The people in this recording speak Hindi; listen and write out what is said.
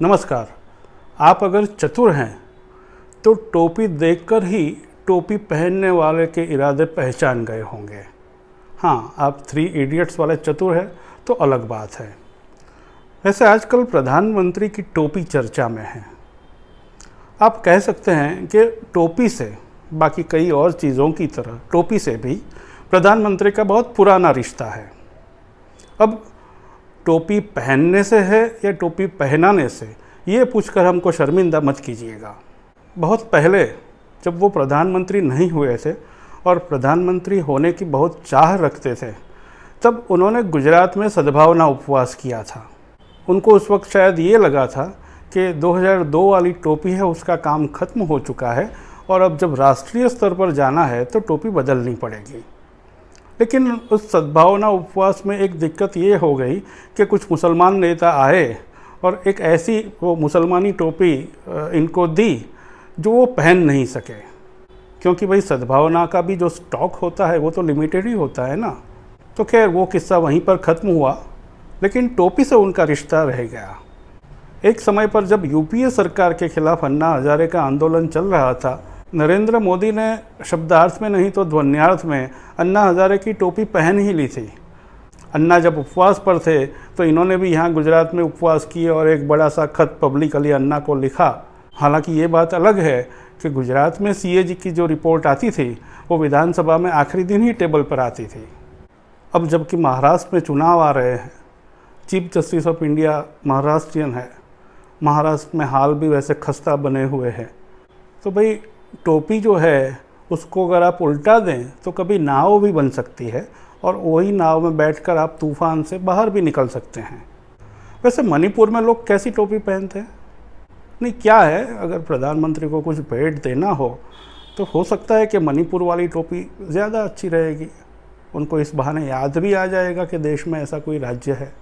नमस्कार। आप अगर चतुर हैं तो टोपी देखकर ही टोपी पहनने वाले के इरादे पहचान गए होंगे। हाँ, आप थ्री इडियट्स वाले चतुर हैं तो अलग बात है। वैसे आजकल प्रधानमंत्री की टोपी चर्चा में है। आप कह सकते हैं कि टोपी से, बाकी कई और चीज़ों की तरह टोपी से भी प्रधानमंत्री का बहुत पुराना रिश्ता है। अब टोपी पहनने से है या टोपी पहनाने से, ये पूछकर हमको शर्मिंदा मत कीजिएगा। बहुत पहले जब वो प्रधानमंत्री नहीं हुए थे और प्रधानमंत्री होने की बहुत चाह रखते थे, तब उन्होंने गुजरात में सद्भावना उपवास किया था। उनको उस वक्त शायद ये लगा था कि 2002 वाली टोपी है, उसका काम खत्म हो चुका है और अब जब राष्ट्रीय स्तर पर जाना है तो टोपी बदलनी पड़ेगी। लेकिन उस सद्भावना उपवास में एक दिक्कत ये हो गई कि कुछ मुसलमान नेता आए और एक ऐसी वो मुसलमानी टोपी इनको दी जो वो पहन नहीं सके, क्योंकि भाई सद्भावना का भी जो स्टॉक होता है वो तो लिमिटेड ही होता है ना। तो खैर वो किस्सा वहीं पर ख़त्म हुआ, लेकिन टोपी से उनका रिश्ता रह गया। एक समय पर जब यूपीए सरकार के खिलाफ अन्ना हजारे का आंदोलन चल रहा था, नरेंद्र मोदी ने शब्दार्थ में नहीं तो ध्वन्यार्थ में अन्ना हजारे की टोपी पहन ही ली थी। अन्ना जब उपवास पर थे तो इन्होंने भी यहाँ गुजरात में उपवास किए और एक बड़ा सा खत पब्लिकली अन्ना को लिखा। हालांकि ये बात अलग है कि गुजरात में सीएजी की जो रिपोर्ट आती थी वो विधानसभा में आखिरी दिन ही टेबल पर आती थी। अब जबकि महाराष्ट्र में चुनाव आ रहे हैं, chief justice of India Maharashtrian है, महाराष्ट्र में हाल भी वैसे खस्ता बने हुए हैं, तो भाई टोपी जो है उसको अगर आप उल्टा दें तो कभी नाव भी बन सकती है और वही नाव में बैठकर आप तूफान से बाहर भी निकल सकते हैं। वैसे मणिपुर में लोग कैसी टोपी पहनते हैं? नहीं, क्या है, अगर प्रधानमंत्री को कुछ भेंट देना हो तो सकता है कि मणिपुर वाली टोपी ज़्यादा अच्छी रहेगी। उनको इस बहाने याद भी आ जाएगा कि देश में ऐसा कोई राज्य है।